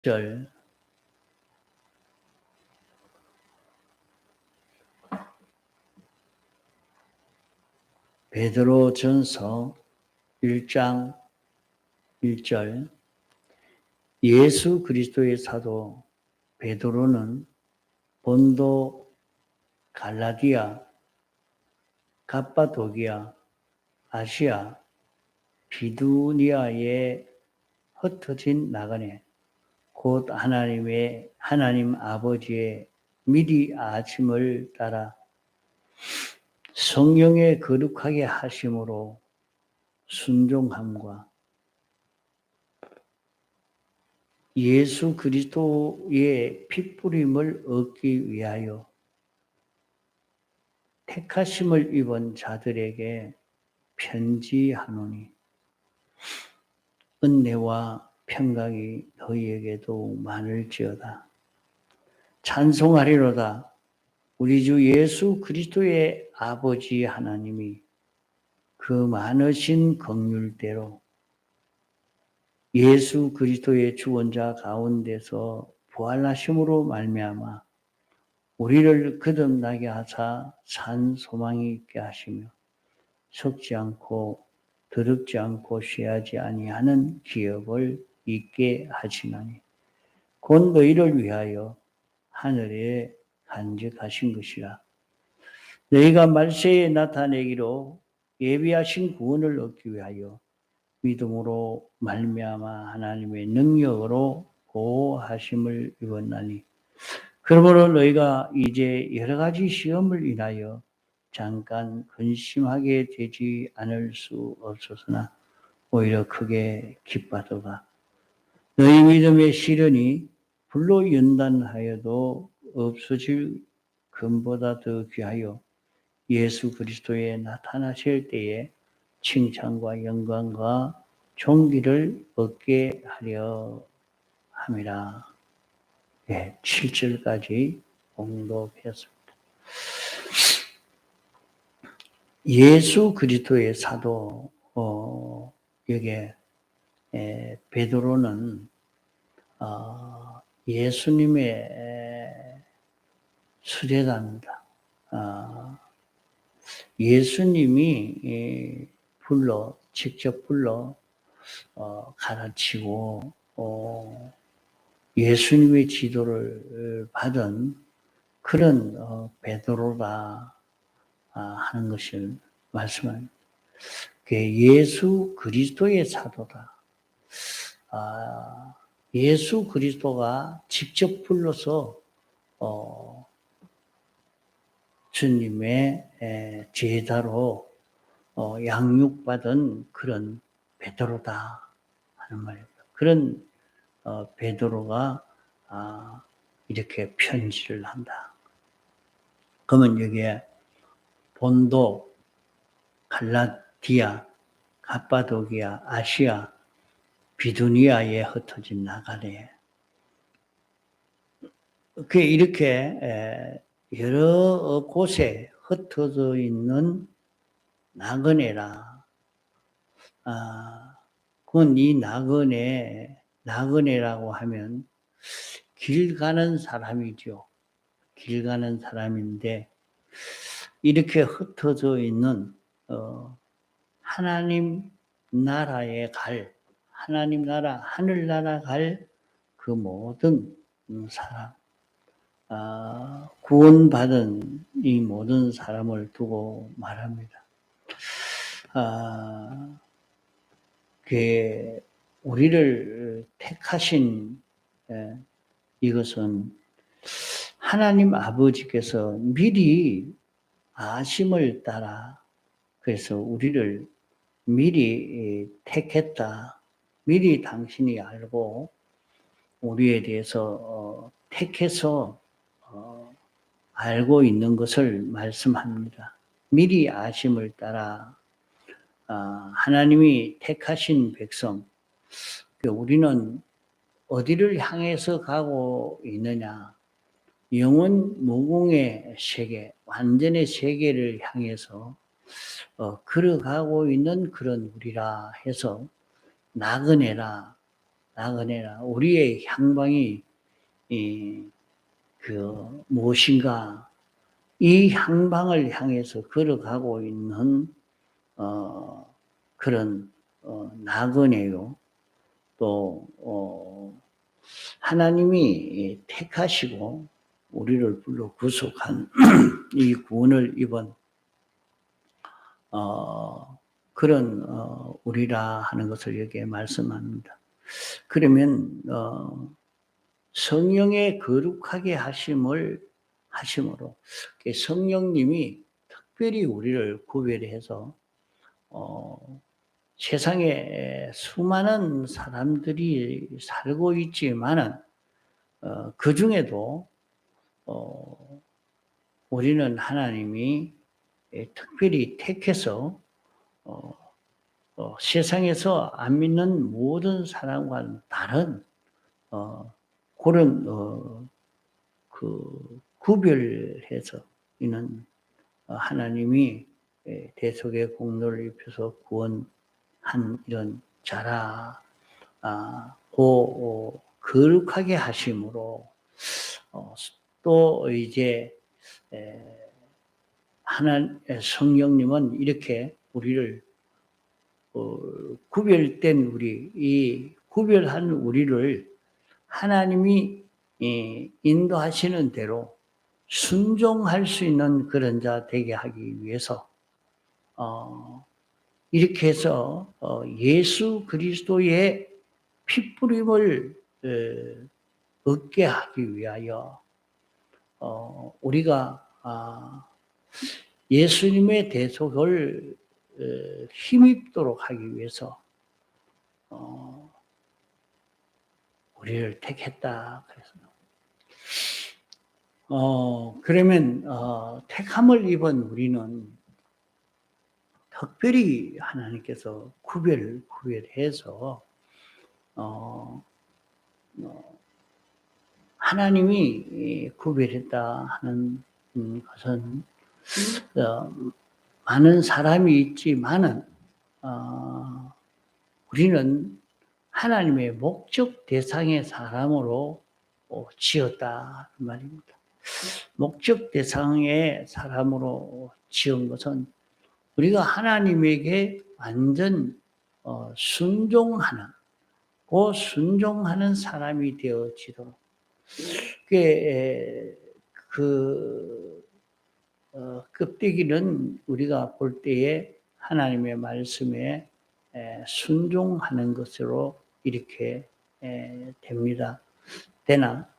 절 베드로전서 1장 1절 예수 그리스도의 사도 베드로는 본도, 갈라디아, 갑바도기아, 아시아, 비두니아에 흩어진 나그네 곧 하나님 아버지의 미리 아침을 따라 성령의 거룩하게 하심으로 순종함과 예수 그리스도의 핏부림을 얻기 위하여 택하심을 입은 자들에게 편지하노니 은혜와 평강이 너희에게도 많을지어다. 찬송하리로다. 우리 주 예수 그리스도의 아버지 하나님이 그 많으신 긍휼대로 예수 그리스도의 주원자 가운데서 부활하심으로 말미암아 우리를 거듭나게 하사 산 소망이 있게 하시며 썩지 않고 더럽지 않고 쇠하지 아니하는 기업을 있게 하시나니 곧 너희를 위하여 하늘에 간직하신 것이라. 너희가 말세에 나타내기로 예비하신 구원을 얻기 위하여 믿음으로 말미암아 하나님의 능력으로 보호하심을 입었나니 그러므로 너희가 이제 여러 가지 시험을 인하여 잠깐 근심하게 되지 않을 수 없었으나 오히려 크게 기뻐하도다. 너희 믿음의 시련이 불로 연단하여도 없어질 금보다 더 귀하여 예수 그리스도에 나타나실 때에 칭찬과 영광과 존귀를 얻게 하려 함이라. 7절까지 공독했습니다. 예수 그리스도의 사도 여기에 베드로는 예수님의 수제자입니다. 예수님이 직접 불러 가르치고 예수님의 지도를 받은 그런 베드로라 하는 것을 말씀합니다. 예수 그리스도의 사도다. 예수 그리스도가 직접 불러서 주님의 제자로 양육받은 그런 베드로다 하는 말입니다. 그런 베드로가 이렇게 편지를 한다. 그러면 여기에 본도, 갈라디아, 갑바도기아, 아시아, 비두니아에 흩어진 나그네. 이렇게 여러 곳에 흩어져 있는 나그네라. 그건 이 나그네라고 하면 길 가는 사람이죠. 길 가는 사람인데 이렇게 흩어져 있는 하나님 나라에 갈, 하나님 나라, 하늘나라 갈 그 모든 사람, 구원받은 이 모든 사람을 두고 말합니다. 우리를 택하신 이것은 하나님 아버지께서 미리 아심을 따라 그래서 우리를 미리 택했다. 미리 당신이 알고 우리에 대해서 택해서 알고 있는 것을 말씀합니다. 미리 아심을 따라 하나님이 택하신 백성, 우리는 어디를 향해서 가고 있느냐? 영원 무궁의 세계, 완전의 세계를 향해서 걸어가고 있는 그런 우리라 해서 나그네라 나그네라 우리의 향방이 무엇인가 이 향방을 향해서 걸어가고 있는 그런 나그네요. 또 하나님이 택하시고 우리를 불러 구속한 이 구원을 입은 그런 우리라 하는 것을 여기에 말씀합니다. 그러면 성령의 거룩하게 하심으로 성령님이 특별히 우리를 구별해서 세상에 수많은 사람들이 살고 있지만은 그 중에도 우리는 하나님이 특별히 택해서 세상에서 안 믿는 모든 사람과는 다른 그런 구별해서 이는 하나님이 대속의 공로를 입혀서 구원한 이런 자라 거룩하게 하심으로 또 이제 성령님은 이렇게 우리를 구별된 이 구별한 우리를 하나님이 인도하시는 대로 순종할 수 있는 그런 자 되게 하기 위해서 이렇게 해서 예수 그리스도의 피뿌림을 얻게 하기 위하여 우리가 예수님의 대속을 힘입도록 하기 위해서 우리를 택했다. 그래서 그러면 택함을 입은 우리는 특별히 하나님께서 구별해서 하나님이 구별했다 하는 것은 많은 사람이 있지만은 우리는 하나님의 목적 대상의 사람으로 지었다 말입니다. 목적 대상의 사람으로 지은 것은 우리가 하나님에게 완전 순종하는 사람이 되어지도록 껍데기는 우리가 볼 때에 하나님의 말씀에 순종하는 것으로 이렇게 됩니다. 되나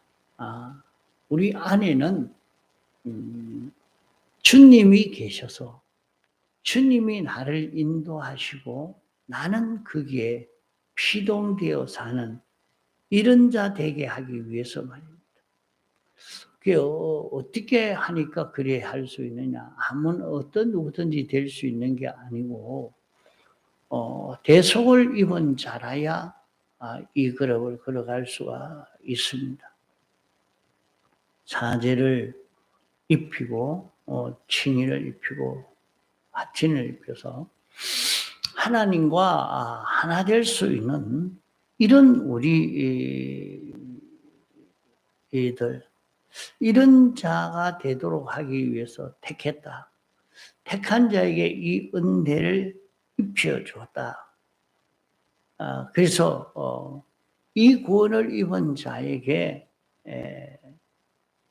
우리 안에는 주님이 계셔서 주님이 나를 인도하시고 나는 거기에 피동되어 사는 이런 자 되게 하기 위해서 말입니다. 그게 어떻게 하니까 그래 할 수 있느냐? 어떤 누구든지 될 수 있는 게 아니고 대속을 입은 자라야 이 걸음을 걸어갈 수가 있습니다. 사제를 입히고 칭의를 입히고 화친을 입혀서 하나님과 하나 될 수 있는 이런 우리 이들 이런 자가 되도록 하기 위해서 택했다. 택한 자에게 이 은혜를 입혀 주었다. 그래서 이 구원을 입은 자에게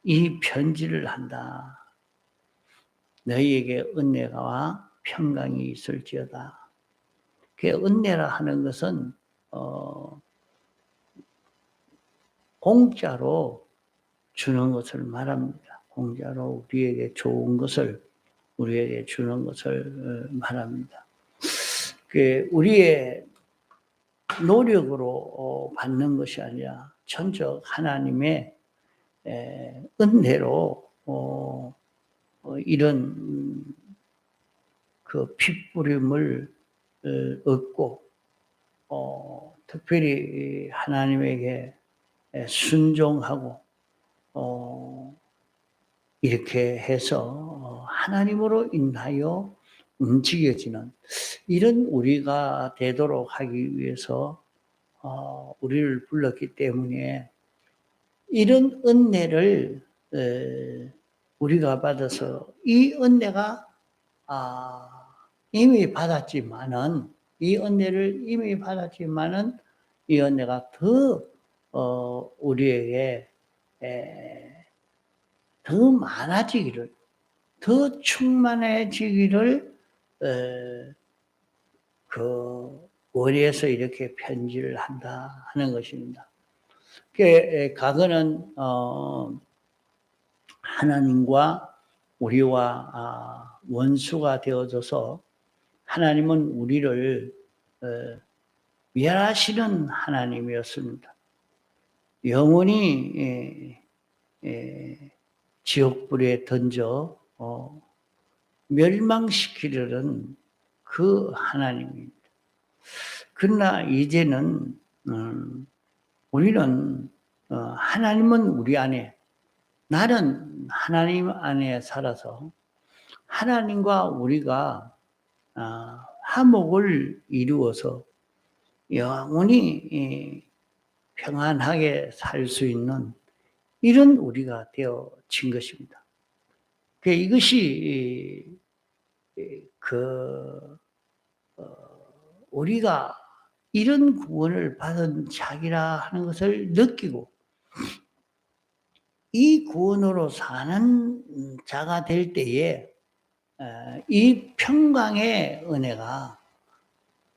이 편지를 한다. 너희에게 은혜와 평강이 있을지어다. 그 은혜라 하는 것은 공짜로 주는 것을 말합니다. 공짜로 우리에게 좋은 것을 우리에게 주는 것을 말합니다. 우리의 노력으로 받는 것이 아니라 천적 하나님의 은혜로 이런 그 핏부림을 얻고 특별히 하나님에게 순종하고 이렇게 해서 하나님으로 인하여 움직여지는 이런 우리가 되도록 하기 위해서 우리를 불렀기 때문에 이런 은혜를 우리가 받아서 이 은혜가 이미 받았지만은 이 은혜를 이미 받았지만은 이 은혜가 더 우리에게 더 많아지기를, 더 충만해지기를 그 원에서 이렇게 편지를 한다 하는 것입니다. 과거는 하나님과 우리와 원수가 되어져서 하나님은 우리를 멸하시는 하나님이었습니다. 영원히 지옥불에 던져 멸망시키려는 그 하나님입니다. 그러나 이제는 우리는 하나님은 우리 안에, 나는 하나님 안에 살아서 하나님과 우리가 화목을 이루어서 영원히 평안하게 살 수 있는 이런 우리가 되어진 것입니다. 이것이 우리가 이런 구원을 받은 자기라 하는 것을 느끼고 이 구원으로 사는 자가 될 때에 이 평강의 은혜가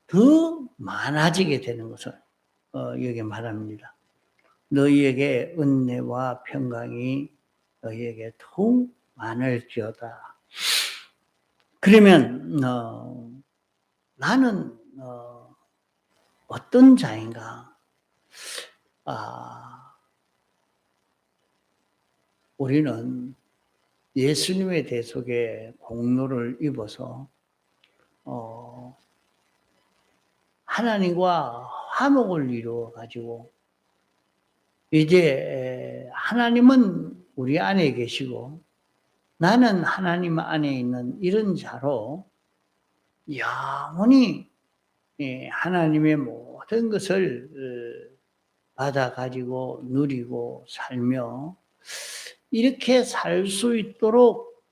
더 많아지게 되는 것을 여기 말합니다. 너희에게 은혜와 평강이 너희에게 더욱 많을지어다. 그러면 나는 어떤 자인가? 우리는 예수님의 대속에 공로를 입어서 하나님과 화목을 이루어 가지고 이제 하나님은 우리 안에 계시고 나는 하나님 안에 있는 이런 자로 영원히 하나님의 모든 것을 받아 가지고 누리고 살며 이렇게 살 수 있도록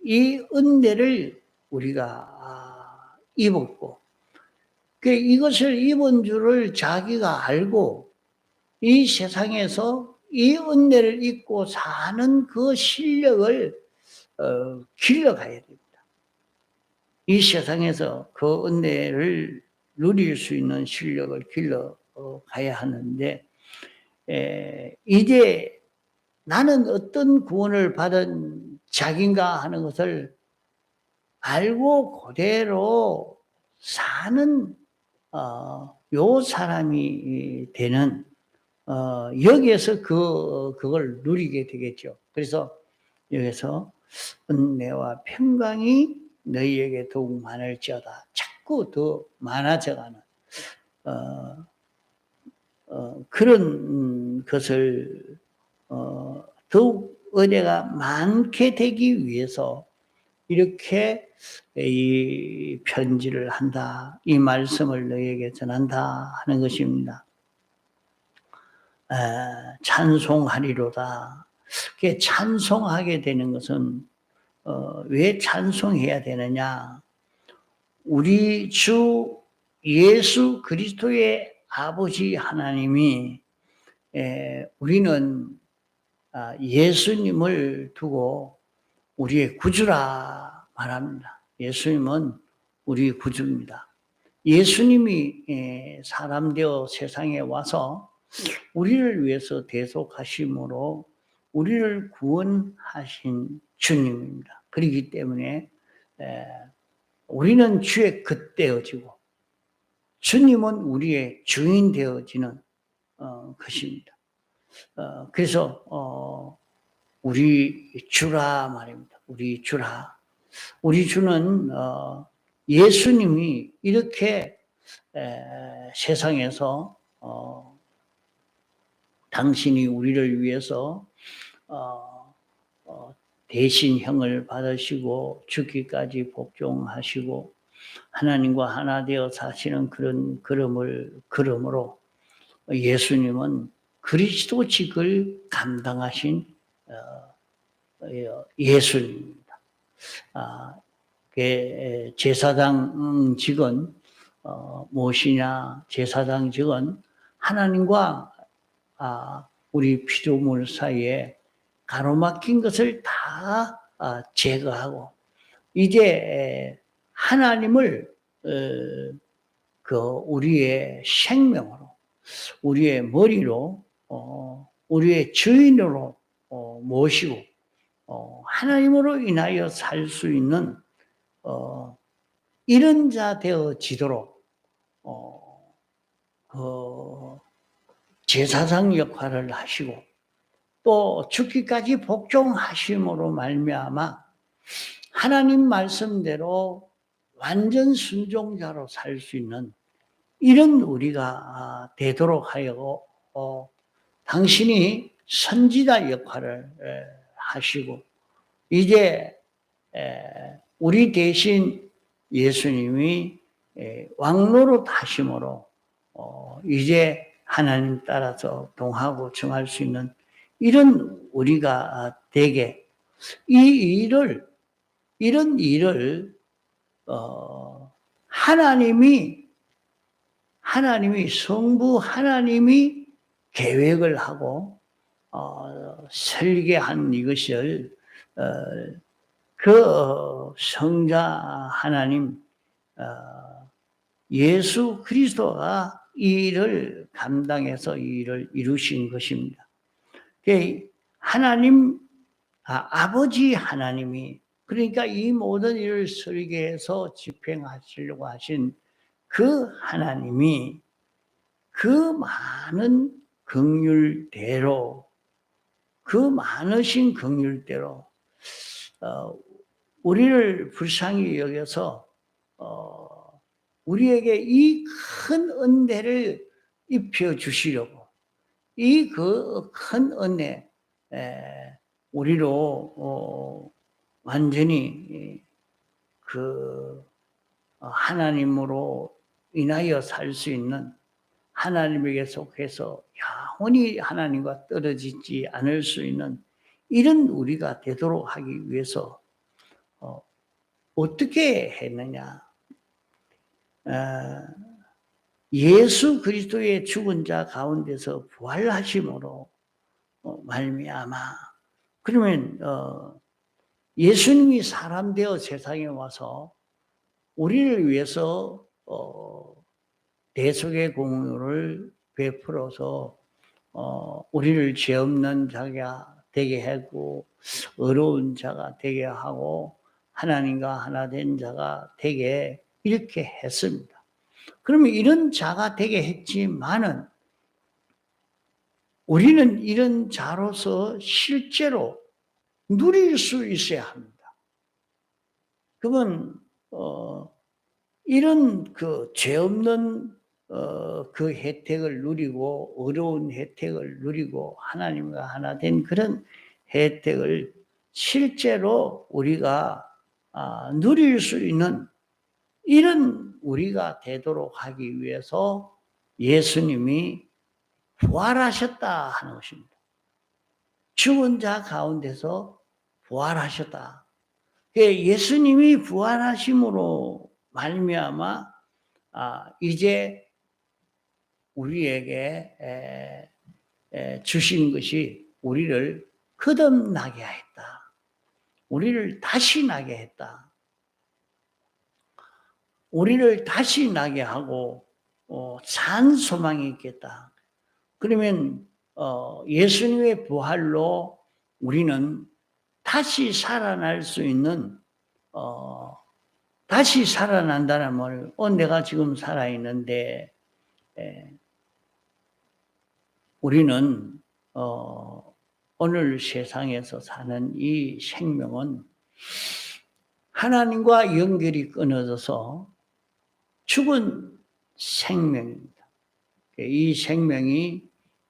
이 은혜를 우리가 입었고 이것을 입은 줄을 자기가 알고 이 세상에서 이 은혜를 입고 사는 그 실력을 길러가야 됩니다. 이 세상에서 그 은혜를 누릴 수 있는 실력을 길러가야 하는데 이제 나는 어떤 구원을 받은 자기인가 하는 것을 알고 그대로 사는 요 사람이 되는 여기에서 그걸 누리게 되겠죠. 그래서 여기서 은혜와 평강이 너희에게 더욱 많을지어다. 자꾸 더 많아져가는 그런 것을 더욱 은혜가 많게 되기 위해서 이렇게 이 편지를 한다. 이 말씀을 너희에게 전한다 하는 것입니다. 찬송하리로다. 찬송하게 되는 것은 왜 찬송해야 되느냐? 우리 주 예수 그리스도의 아버지 하나님이 우리는 예수님을 두고 우리의 구주라 말합니다. 예수님은 우리의 구주입니다. 예수님이 사람 되어 세상에 와서 우리를 위해서 대속하심으로 우리를 구원하신 주님입니다. 그렇기 때문에 우리는 주의 것 되어지고 주님은 우리의 주인 되어지는 것입니다. 그래서 우리 주라 말입니다. 우리 주라. 우리 주는 예수님이 이렇게 세상에서 당신이 우리를 위해서 대신형을 받으시고 죽기까지 복종하시고 하나님과 하나 되어 사시는 그런 걸음으로 예수님은 그리스도직을 감당하신 예수님입니다. 제사장직은 무엇이냐? 제사장직은 하나님과 우리 피조물 사이에 가로막힌 것을 다 제거하고 이제 하나님을 우리의 생명으로, 우리의 머리로, 우리의 주인으로 모시고 하나님으로 인하여 살 수 있는 이런 자 되어지도록 제사장 역할을 하시고 또 죽기까지 복종하심으로 말미암아 하나님 말씀대로 완전 순종자로 살 수 있는 이런 우리가 되도록 하여 당신이 선지자 역할을 하시고 이제 우리 대신 예수님이 왕노로 타심으로 이제 하나님 따라서 동하고 정할 수 있는 이런 우리가 되게 이런 일을 하나님이 성부 하나님이 계획을 하고 설계한 이것을 그 성자 하나님 예수 그리스도가 이 일을 감당해서 이 일을 이루신 것입니다. 하나님 아버지 하나님이 그러니까 이 모든 일을 설계해서 집행하시려고 하신 그 하나님이 그 많은 긍휼대로 그 많으신 긍휼대로 우리를 불쌍히 여겨서 우리에게 이 큰 은혜를 입혀 주시려고 이 그 큰 은혜 우리로 완전히 그 하나님으로 인하여 살 수 있는 하나님에게 속해서 영원히 하나님과 떨어지지 않을 수 있는 이런 우리가 되도록 하기 위해서 어떻게 했느냐? 예수 그리스도의 죽은 자 가운데서 부활하심으로 말미암아 그러면 예수님이 사람 되어 세상에 와서 우리를 위해서 대속의 공로를 베풀어서 우리를 죄 없는 자가 되게 하고 어려운 자가 되게 하고 하나님과 하나 된 자가 되게 이렇게 했습니다. 그러면 이런 자가 되게 했지만은 우리는 이런 자로서 실제로 누릴 수 있어야 합니다. 그러면 이런 그 죄 없는 그 혜택을 누리고 어려운 혜택을 누리고 하나님과 하나 된 그런 혜택을 실제로 우리가 누릴 수 있는 이런 우리가 되도록 하기 위해서 예수님이 부활하셨다 하는 것입니다. 죽은 자 가운데서 부활하셨다. 예수님이 부활하심으로 말미암아 이제 우리에게 주신 것이 우리를 거듭나게 했다. 우리를 다시 나게 했다. 우리를 다시 나게 하고 산 소망이 있겠다. 그러면 예수님의 부활로 우리는 다시 살아날 수 있는 다시 살아난다는 말을 내가 지금 살아있는데 우리는 오늘 세상에서 사는 이 생명은 하나님과 연결이 끊어져서 죽은 생명입니다. 이 생명이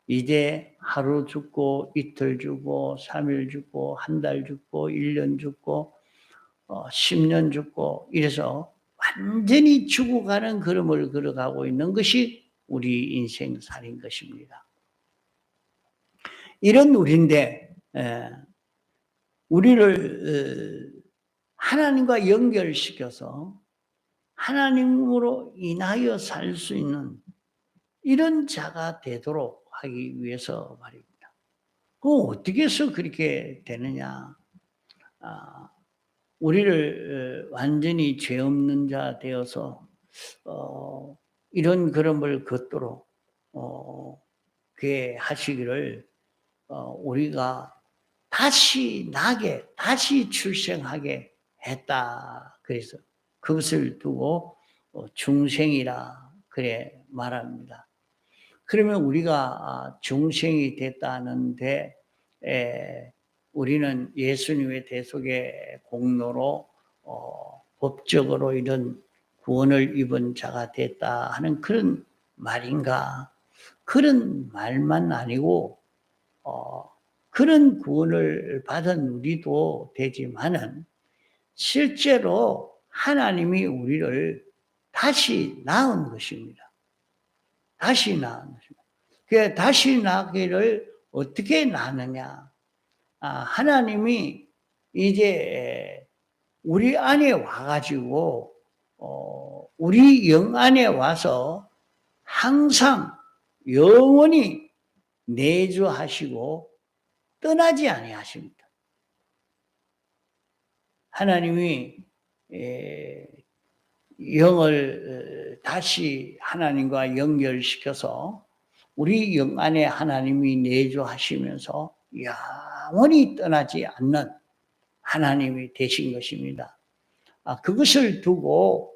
이제 하루 죽고 이틀 죽고 3일 죽고 한 달 죽고 1년 죽고 10년 죽고 이래서 완전히 죽어가는 걸음을 걸어가고 있는 것이 우리 인생살인 것입니다. 이런 우리인데 우리를 하나님과 연결시켜서 하나님으로 인하여 살 수 있는 이런 자가 되도록 하기 위해서 말입니다. 어떻게 해서 그렇게 되느냐? 우리를 완전히 죄 없는 자 되어서 이런 걸음을 걷도록 그렇게 하시기를 우리가 다시 나게, 다시 출생하게 했다. 그래서 그것을 두고 중생이라 그래 말합니다. 그러면 우리가 중생이 됐다는데 우리는 예수님의 대속의 공로로 법적으로 이런 구원을 입은 자가 됐다 하는 그런 말인가? 그런 말만 아니고 그런 구원을 받은 우리도 되지만은 실제로 하나님이 우리를 다시 낳은 것입니다. 다시 낳은 것입니다. 그 다시 낳기를 어떻게 낳느냐? 하나님이 이제 우리 안에 와가지고 우리 영 안에 와서 항상 영원히 내주하시고 떠나지 아니하십니다. 하나님이 영을 다시 하나님과 연결시켜서 우리 영 안에 하나님이 내주하시면서 영원히 떠나지 않는 하나님이 되신 것입니다. 그것을 두고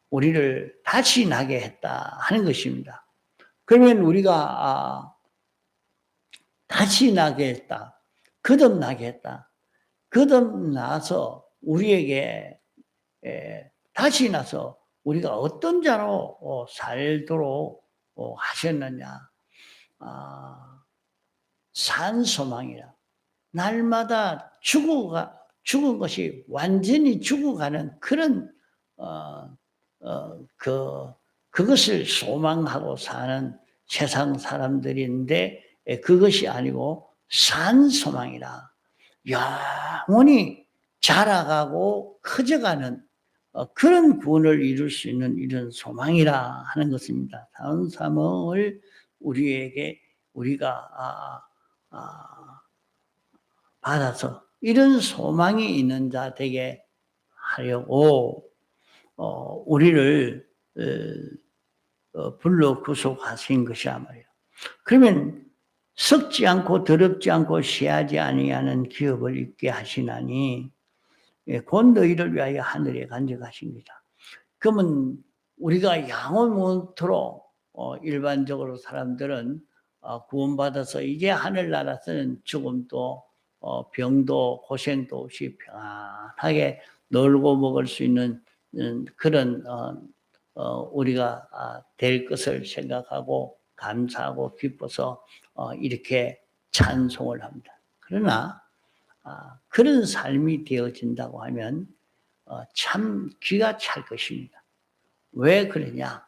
우리를 다시 나게 했다 하는 것입니다. 그러면 우리가 다시 나게 했다, 거듭나게 했다. 거듭나서 우리에게 다시 나서 우리가 어떤 자로 살도록 하셨느냐? 산 소망이라. 날마다 죽은 것이 완전히 죽어가는 그런 그것을 소망하고 사는 세상 사람들인데 그것이 아니고 산 소망이라. 영원히 자라가고 커져가는 그런 구원을 이룰 수 있는 이런 소망이라 하는 것입니다. 산 소망을 우리가 받아서 이런 소망이 있는 자 되게 하려고 우리를 불러 구속하신 것이야 말이에요. 그러면 썩지 않고 더럽지 않고 시하지 아니하는 기업을 입게 하시나니 곧 너희를 위하여 하늘에 간직하십니다. 그러면 우리가 영원토록 일반적으로 사람들은 구원받아서 이제 하늘나라에서는 죽음도 병도 고생도 없이 평안하게 놀고 먹을 수 있는 그런 우리가 될 것을 생각하고 감사하고 기뻐서 이렇게 찬송을 합니다. 그러나 그런 삶이 되어진다고 하면 참 기가 찰 것입니다. 왜 그러냐?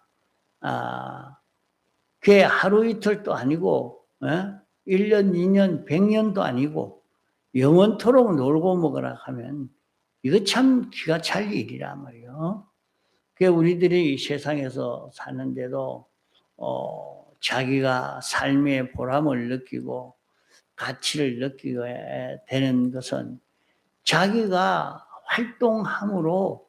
그게 하루 이틀도 아니고 1년, 2년, 100년도 아니고 영원토록 놀고 먹으라 하면 이거 참 기가 찰 일이란 말이에요. 그 우리들이 세상에서 사는데도 자기가 삶의 보람을 느끼고 가치를 느끼게 되는 것은 자기가 활동함으로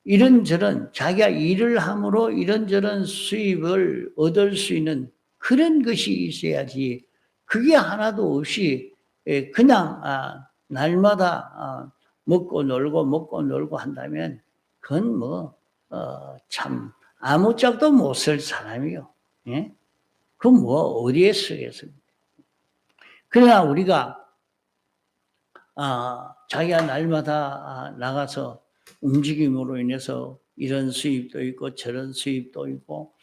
이런저런 자기가 일을 함으로 이런저런 수입을 얻을 수 있는 그런 것이 있어야지 그게 하나도 없이 그냥 날마다 먹고 놀고 한다면 그건 참 아무짝도 못 쓸 사람이요. 예? 그럼 어디에 쓰겠습니까? 그러나 우리가 자기가 날마다 나가서 움직임으로 인해서 이런 수입도 있고 저런 수입도 있고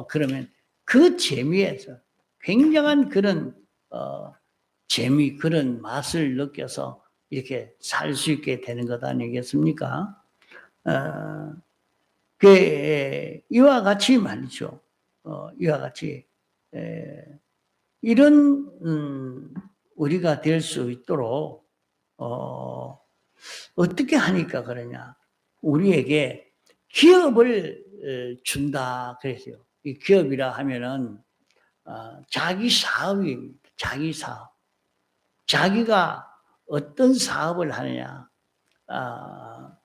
그러면 그 재미에서 굉장한 그런 재미, 그런 맛을 느껴서 이렇게 살 수 있게 되는 것 아니겠습니까? 어, 그 이와 같이 말이죠. 이와 같이 이런 우리가 될 수 있도록 어떻게 하니까 그러냐? 우리에게 기업을 준다 그랬어요. 이 기업이라 하면은 자기 사업입니다. 자기 사업. 자기가 어떤 사업을 하느냐? 아,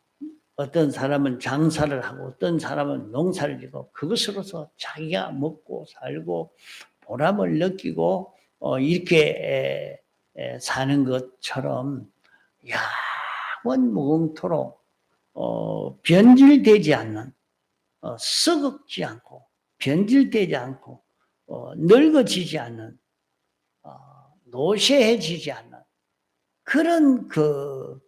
어떤 사람은 장사를 하고 어떤 사람은 농사를 지고 그것으로서 자기가 먹고 살고 보람을 느끼고 이렇게 사는 것처럼 야원 무궁토록 변질되지 않는 썩지 않고 변질되지 않고 늙어지지 않는 노쇠해지지 않는 그런 그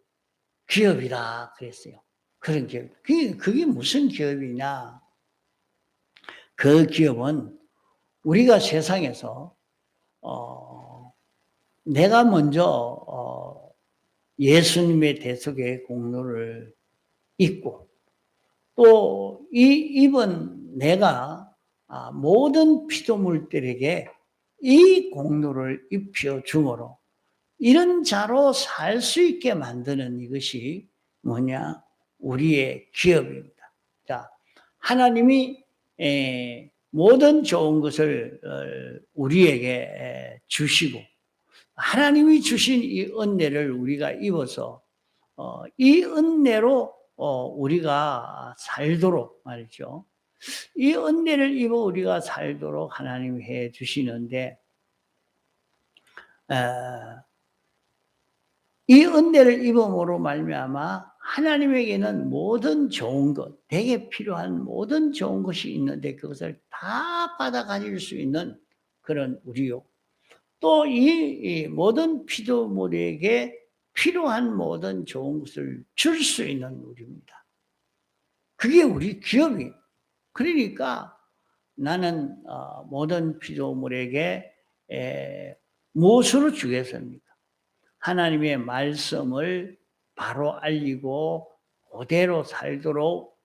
기업이라 그랬어요. 그런 기업. 그게 무슨 기업이냐? 그 기업은 우리가 세상에서 내가 먼저 예수님의 대속의 공로를 잊고 또 이번 내가 모든 피조물들에게 이 공로를 입혀 주므로 이런 자로 살 수 있게 만드는 이것이 뭐냐? 우리의 기업입니다. 자, 하나님이 모든 좋은 것을 우리에게 주시고 하나님이 주신 이 은혜를 우리가 입어서 이 은혜로 우리가 살도록 말이죠. 이 은혜를 입어 우리가 살도록 하나님이 해 주시는데 이 은혜를 입음으로 말미암아 하나님에게는 모든 좋은 것, 내게 필요한 모든 좋은 것이 있는데 그것을 다 받아 가질 수 있는 그런 우리요. 또 이 모든 피조물에게 필요한 모든 좋은 것을 줄 수 있는 우리입니다. 그게 우리 기업이에요. 그러니까 나는 모든 피조물에게 무엇으로 주겠습니까? 하나님의 말씀을 바로 알리고 그대로 살도록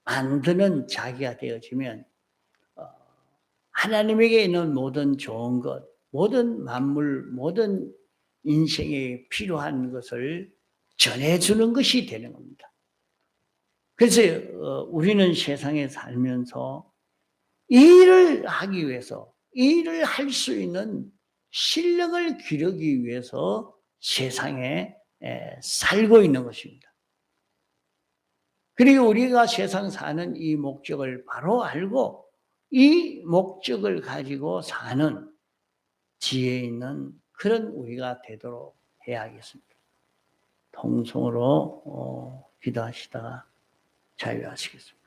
만드는 자기가 되어지면 하나님에게 있는 모든 좋은 것, 모든 만물, 모든 인생에 필요한 것을 전해주는 것이 되는 겁니다. 그래서 우리는 세상에 살면서 일을 하기 위해서, 일을 할 수 있는 실력을 기르기 위해서 세상에 살고 있는 것입니다. 그리고 우리가 세상 사는 이 목적을 바로 알고 이 목적을 가지고 사는 지혜 있는 그런 우리가 되도록 해야겠습니다. 통성으로 기도하시다가 자유하시겠습니다.